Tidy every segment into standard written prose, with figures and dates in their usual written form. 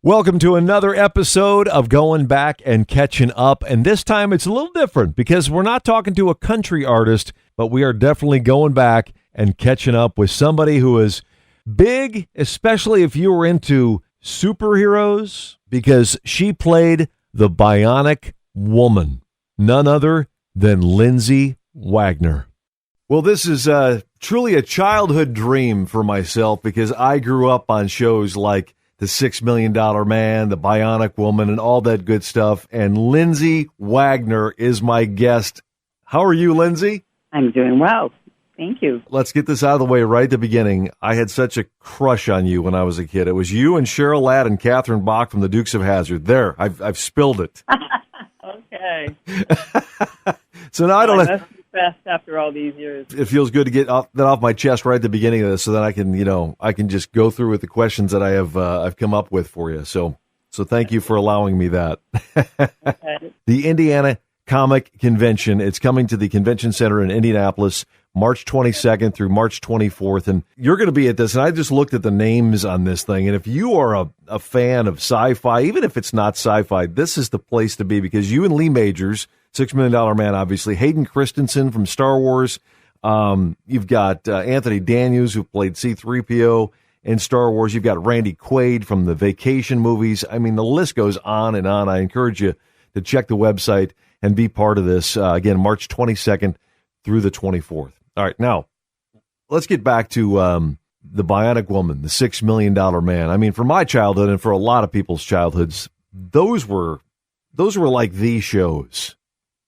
Welcome to another episode of Going Back and Catching Up. And this time it's a little different because we're not talking to a country artist, but we are definitely going back and catching up with somebody who is big, especially if you were into superheroes, because she played the Bionic Woman, none other than Lindsay Wagner. Well, this is truly a childhood dream for myself because I grew up on shows like The $6 Million Man, The Bionic Woman, and all that good stuff. And Lindsay Wagner is my guest. How are you, Lindsay? I'm doing well. Thank you. Let's get this out of the way right at the beginning. I had such a crush on you when I was a kid. It was you and Cheryl Ladd and Catherine Bach from the Dukes of Hazzard. There, I've spilled it. Okay. So now I don't know. That's best after all these years. It feels good to get that off my chest right at the beginning of this, so that I can just go through with the questions that I've come up with for you. So thank you for allowing me that. Okay. The Indiana Comic Convention. It's coming to the Convention Center in Indianapolis, March 22nd through March 24th, and you're going to be at this. And I just looked at the names on this thing, and if you are a fan of sci-fi, even if it's not sci-fi, this is the place to be because you and Lee Majors, $6 Million Man, obviously, Hayden Christensen from Star Wars. You've got Anthony Daniels, who played C-3PO in Star Wars. You've got Randy Quaid from the Vacation movies. I mean, the list goes on and on. I encourage you to check the website and be part of this. Again, March 22nd through the 24th. All right, now, let's get back to the Bionic Woman, the $6 Million Man. I mean, for my childhood and for a lot of people's childhoods, those were like the shows.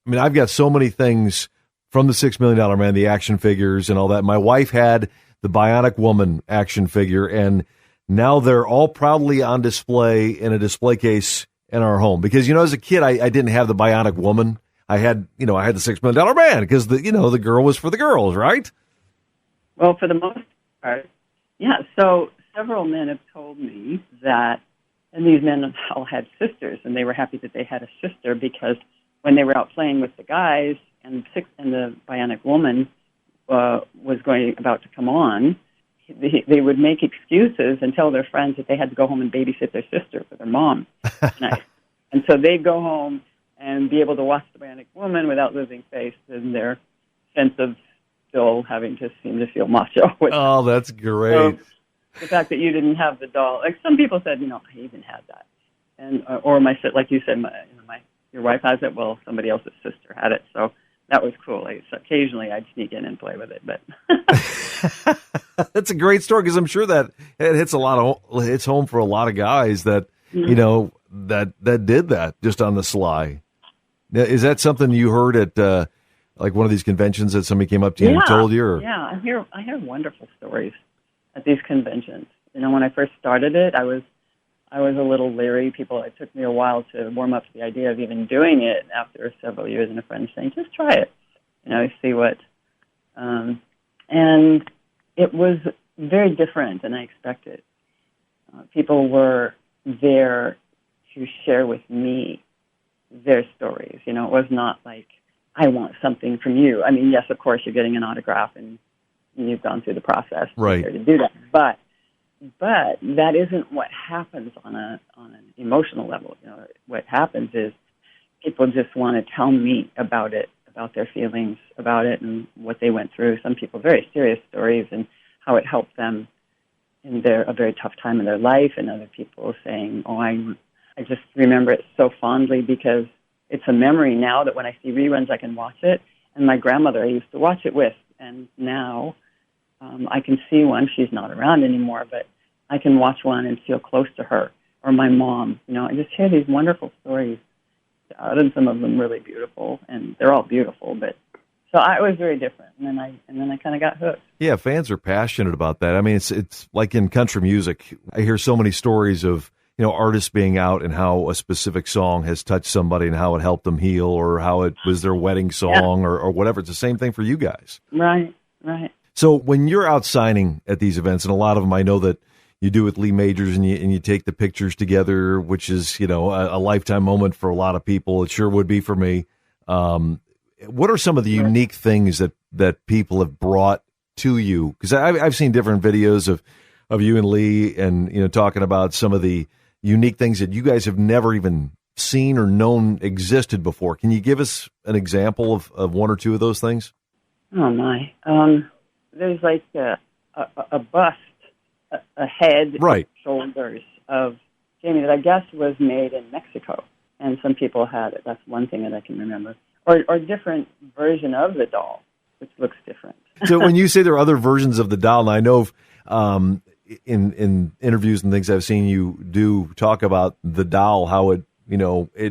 I mean, I've got so many things from the $6 Million Man, the action figures and all that. My wife had the Bionic Woman action figure, and now they're all proudly on display in a display case in our home. Because, as a kid, I didn't have the Bionic Woman. I had the $6 Million Man because the girl was for the girls, right? Well, for the most part, yeah. So several men have told me that, and these men all had sisters, and they were happy that they had a sister because when they were out playing with the guys and the Bionic Woman was about to come on, they would make excuses and tell their friends that they had to go home and babysit their sister for their mom. And so they'd go home and be able to watch the Bionic Woman without losing face in their sense of still having to seem to feel macho. Oh, that's great. So the fact that you didn't have the doll, like some people said, I even had that. And, or like you said, your wife has it. Well, somebody else's sister had it. So that was cool. So occasionally I'd sneak in and play with it, but that's a great story because I'm sure that it hits home for a lot of guys that, that did that just on the sly. Is that something you heard at like one of these conventions that somebody came up to you and told you? Or? Yeah, I hear wonderful stories at these conventions. When I first started it, I was a little leery. It took me a while to warm up to the idea of even doing it after several years, and a friend saying, just try it, see what. And it was very different than I expected. People were there to share with me their stories. It was not like, I want something from you. I mean, yes, of course, you're getting an autograph and you've gone through the process right to do that. But that isn't what happens on an emotional level. What happens is people just want to tell me about it, about their feelings about it and what they went through. Some people very serious stories and how it helped them in a very tough time in their life, and other people saying, I just remember it so fondly because it's a memory now that when I see reruns, I can watch it. And my grandmother, I used to watch it with, and now I can see one. She's not around anymore, but I can watch one and feel close to her, or my mom. I just hear these wonderful stories, and some of them really beautiful, and they're all beautiful. But so I was very different, and then I kind of got hooked. Yeah, fans are passionate about that. I mean, it's like in country music. I hear so many stories of artists being out and how a specific song has touched somebody and how it helped them heal, or how it was their wedding song, or whatever. It's the same thing for you guys. Right. So when you're out signing at these events, and a lot of them I know that you do with Lee Majors, and you take the pictures together, which is, a lifetime moment for a lot of people. It sure would be for me. What are some of the unique things that people have brought to you? Because I've seen different videos of you and Lee, and talking about some of the unique things that you guys have never even seen or known existed before. Can you give us an example of one or two of those things? Oh, my. There's like a bust, a head, right, shoulders of Jamie that I guess was made in Mexico. And some people had it. That's one thing that I can remember. Or different version of the doll, which looks different. So when you say there are other versions of the doll, and I know in interviews and things I've seen you do talk about the doll, how it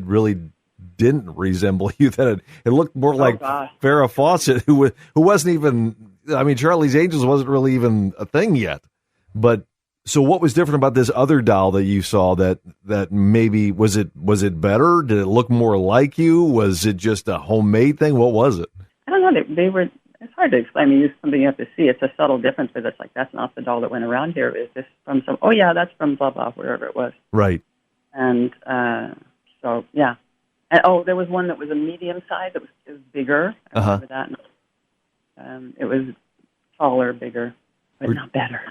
really didn't resemble you, that it looked more like Farrah Fawcett, who wasn't even, I mean, Charlie's Angels wasn't really even a thing yet. But so what was different about this other doll that you saw that maybe, was it better? Did it look more like you? Was it just a homemade thing? What was it? I don't know. They were, it's hard to explain. I mean, it's something you have to see. It's a subtle difference, but it's like, that's not the doll that went around here. Is this from some, oh yeah, that's from blah, blah, wherever it was. Right. And so, yeah. And, there was one that was a medium size. It was bigger. I remember that. It was taller, bigger, but not better.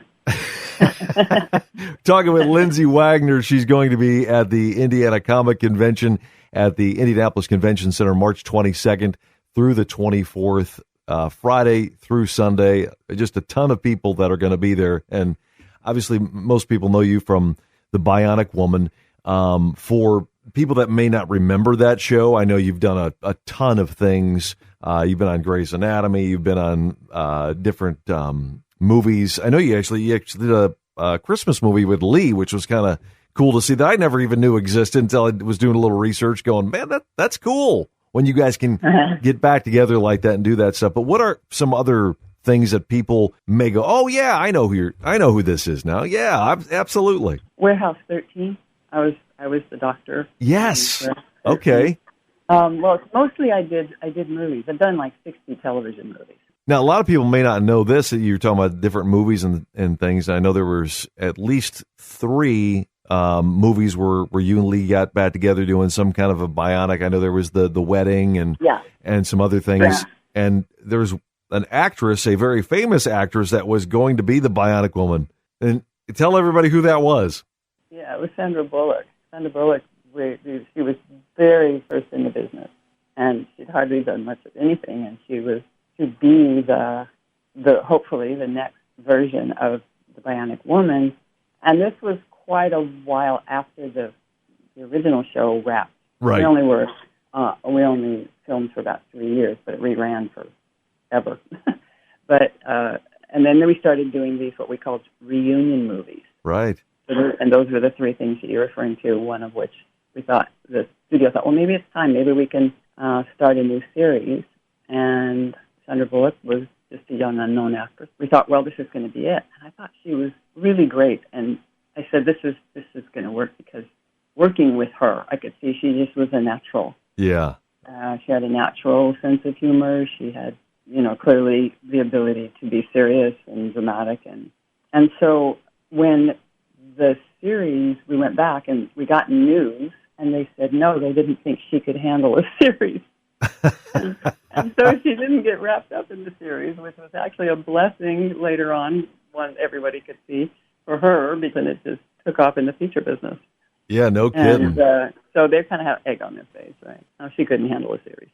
Talking with Lindsay Wagner. She's going to be at the Indiana Comic Convention at the Indianapolis Convention Center March 22nd through the 24th, Friday through Sunday. Just a ton of people that are going to be there. And obviously most people know you from the Bionic Woman. For people that may not remember that show, I know you've done a ton of things. You've been on Grey's Anatomy. You've been on different movies. I know you actually did a Christmas movie with Lee, which was kind of cool to see, that I never even knew existed until I was doing a little research going, man, that's cool when you guys can get back together like that and do that stuff. But what are some other things that people may go, oh yeah, I know who this is now. Yeah, absolutely. Warehouse 13. I was the doctor. Yes. Okay. Well, mostly I did movies. I've done like 60 television movies. Now, a lot of people may not know this, that you're talking about different movies and things. I know there was at least 3 movies where you and Lee got back together doing some kind of a bionic. I know there was the wedding and some other things. Yeah. And there's an actress, a very famous actress, that was going to be the Bionic Woman. And tell everybody who that was. Yeah, it was Sandra Bullock. Sandra Bullock, she was very first in the business, and she'd hardly done much of anything, and she was to be the hopefully the next version of the Bionic Woman. And this was quite a while after the original show wrapped. Right. We only filmed for about 3 years, but it reran forever. But and then we started doing these what we called reunion movies. Right. And those were the 3 things that you're referring to, one of which the studio thought, well, maybe it's time. Maybe we can start a new series. And Sandra Bullock was just a young, unknown actress. We thought, well, this is going to be it. And I thought she was really great. And I said, this is going to work, because working with her, I could see she just was a natural. Yeah. She had a natural sense of humor. She had, clearly the ability to be serious and dramatic. And so when the series, we went back and we got news, and they said, no, they didn't think she could handle a series. and so she didn't get wrapped up in the series, which was actually a blessing later on, one everybody could see for her, because it just took off in the feature business. Yeah, no kidding. And so they kind of have egg on their face, right? No, she couldn't handle a series.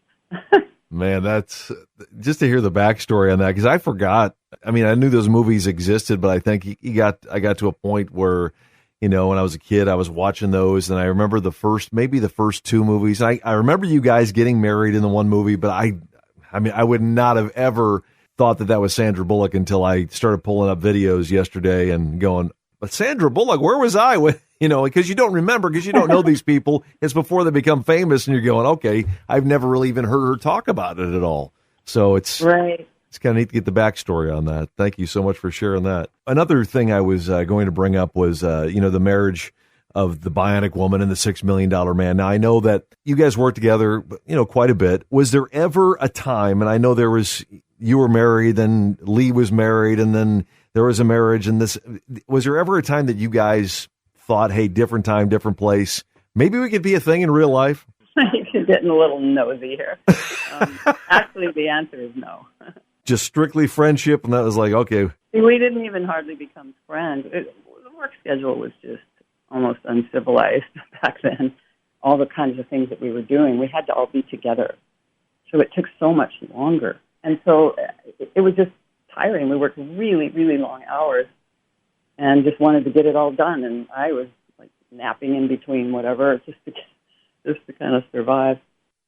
Man, that's just to hear the backstory on that, because I forgot. I mean, I knew those movies existed, but I think I got to a point where, when I was a kid, I was watching those, and I remember the first 2 movies. I remember you guys getting married in the one movie, but I mean, I would not have ever thought that was Sandra Bullock until I started pulling up videos yesterday and going, but Sandra Bullock, where was I when, because you don't remember, because you don't know these people. It's before they become famous, and you're going, okay, I've never really even heard her talk about it at all. So it's right. It's kind of neat to get the backstory on that. Thank you so much for sharing that. Another thing I was going to bring up was, the marriage of the Bionic Woman and the $6 Million Man. Now, I know that you guys worked together, quite a bit. Was there ever a time, and I know you were married, then Lee was married, and then there was a marriage, and was there ever a time that you guys thought, hey, different time, different place, maybe we could be a thing in real life? You're getting a little nosy here. Actually, the answer is no. Just strictly friendship, and that was like, okay. We didn't even hardly become friends. The work schedule was just almost uncivilized back then. All the kinds of things that we were doing, we had to all be together. So it took so much longer. And so it was just tiring. We worked really, really long hours and just wanted to get it all done. And I was like napping in between whatever just to kind of survive.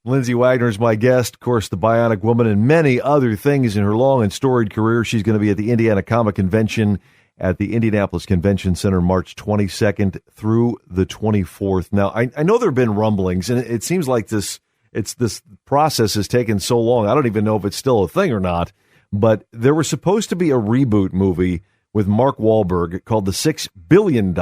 Lindsay Wagner is my guest. Of course, the Bionic Woman and many other things in her long and storied career. She's going to be at the Indiana Comic Convention at the Indianapolis Convention Center March 22nd through the 24th. Now, I know there have been rumblings, and it seems like this process has taken so long. I don't even know if it's still a thing or not, but there was supposed to be a reboot movie with Mark Wahlberg called The $6 Billion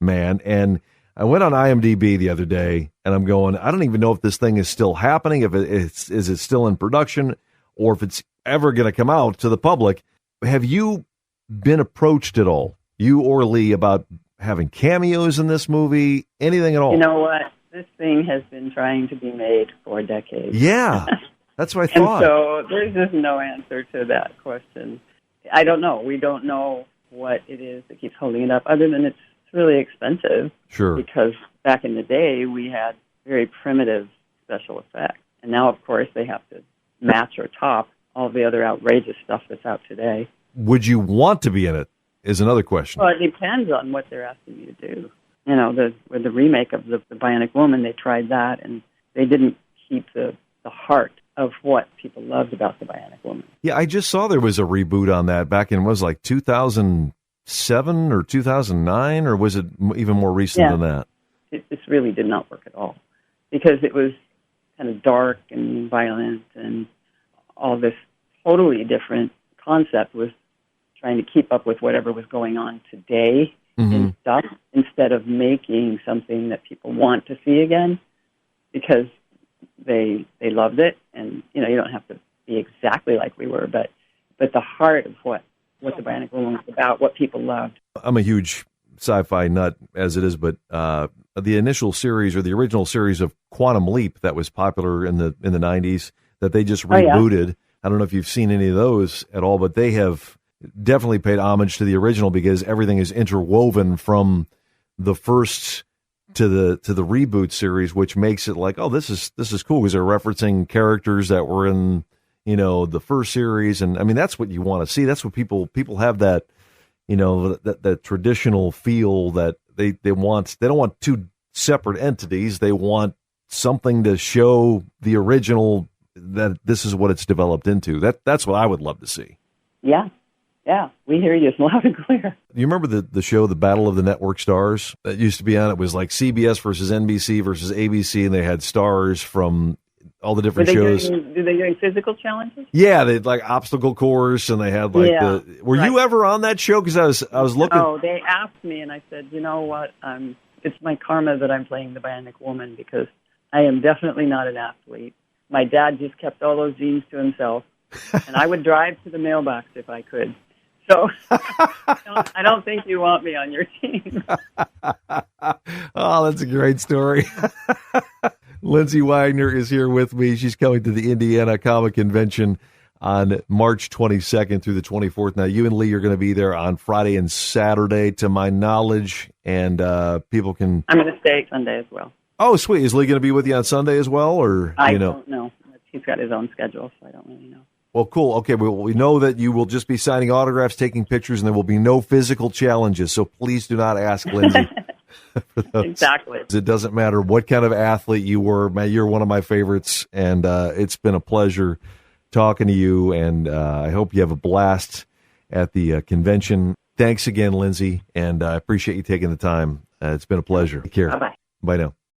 Man, and I went on IMDb the other day, and I'm going, I don't even know if this thing is still happening, if is it still in production, or if it's ever going to come out to the public. Have you been approached at all, you or Lee, about having cameos in this movie, anything at all? You know what? This thing has been trying to be made for decades. Yeah, that's what I thought. And so there's just no answer to that question. I don't know. We don't know what it is that keeps holding it up, other than it's really expensive. Sure. Because back in the day, we had very primitive special effects. And now, of course, they have to match or top all the other outrageous stuff that's out today. Would you want to be in it is another question. Well, it depends on what they're asking you to do. You know, with the remake of the Bionic Woman, they tried that, and they didn't keep the heart of what people loved about the Bionic Woman. Yeah, I just saw there was a reboot on that back in, was like 2007 or 2009, or was it even more recent than that? This really did not work at all, because it was kind of dark and violent, and all this totally different concept was trying to keep up with whatever was going on today and stuff, instead of making something that people want to see again, because they loved it. And, you know, you don't have to be exactly like we were, but the heart of what the Bionic Woman was about, what people loved. I'm a huge sci-fi nut as it is, but the initial series, or the original series of Quantum Leap that was popular in the 90s, that they just rebooted. Yeah. I don't know if you've seen any of those at all, but they have definitely paid homage to the original, because everything is interwoven from the first to the reboot series, which makes it like, oh, this is cool, because they're referencing characters that were in, you know, the first series. And I mean, that's what you want to see. That's what people have, that, you know, that traditional feel that they want. They don't want two separate entities. They want something to show the original that this is what it's developed into. That's what I would love to see. Yeah. Yeah, we hear you loud and clear. You remember the show, The Battle of the Network Stars, that used to be on? It was like CBS versus NBC versus ABC, and they had stars from all the different shows. Were they doing physical challenges? Yeah, they had like obstacle course, and they had like Were you ever on that show? Because I was looking. Oh, they asked me, and I said, you know what? It's my karma that I'm playing the Bionic Woman, because I am definitely not an athlete. My dad just kept all those genes to himself, and I would drive to the mailbox if I could. So I don't think you want me on your team. Oh, that's a great story. Lindsay Wagner is here with me. She's coming to the Indiana Comic Convention on March 22nd through the 24th. Now, you and Lee are going to be there on Friday and Saturday, to my knowledge, and people can... I'm going to stay Sunday as well. Oh, sweet. Is Lee going to be with you on Sunday as well? Or I don't know. He's got his own schedule, so I don't really know. Well, cool. Okay, we know that you will just be signing autographs, taking pictures, and there will be no physical challenges. So please do not ask Lindsay. Exactly. It doesn't matter what kind of athlete you were. You're one of my favorites, and it's been a pleasure talking to you, and I hope you have a blast at the convention. Thanks again, Lindsay, and I appreciate you taking the time. It's been a pleasure. Take care. Bye-bye. Bye now.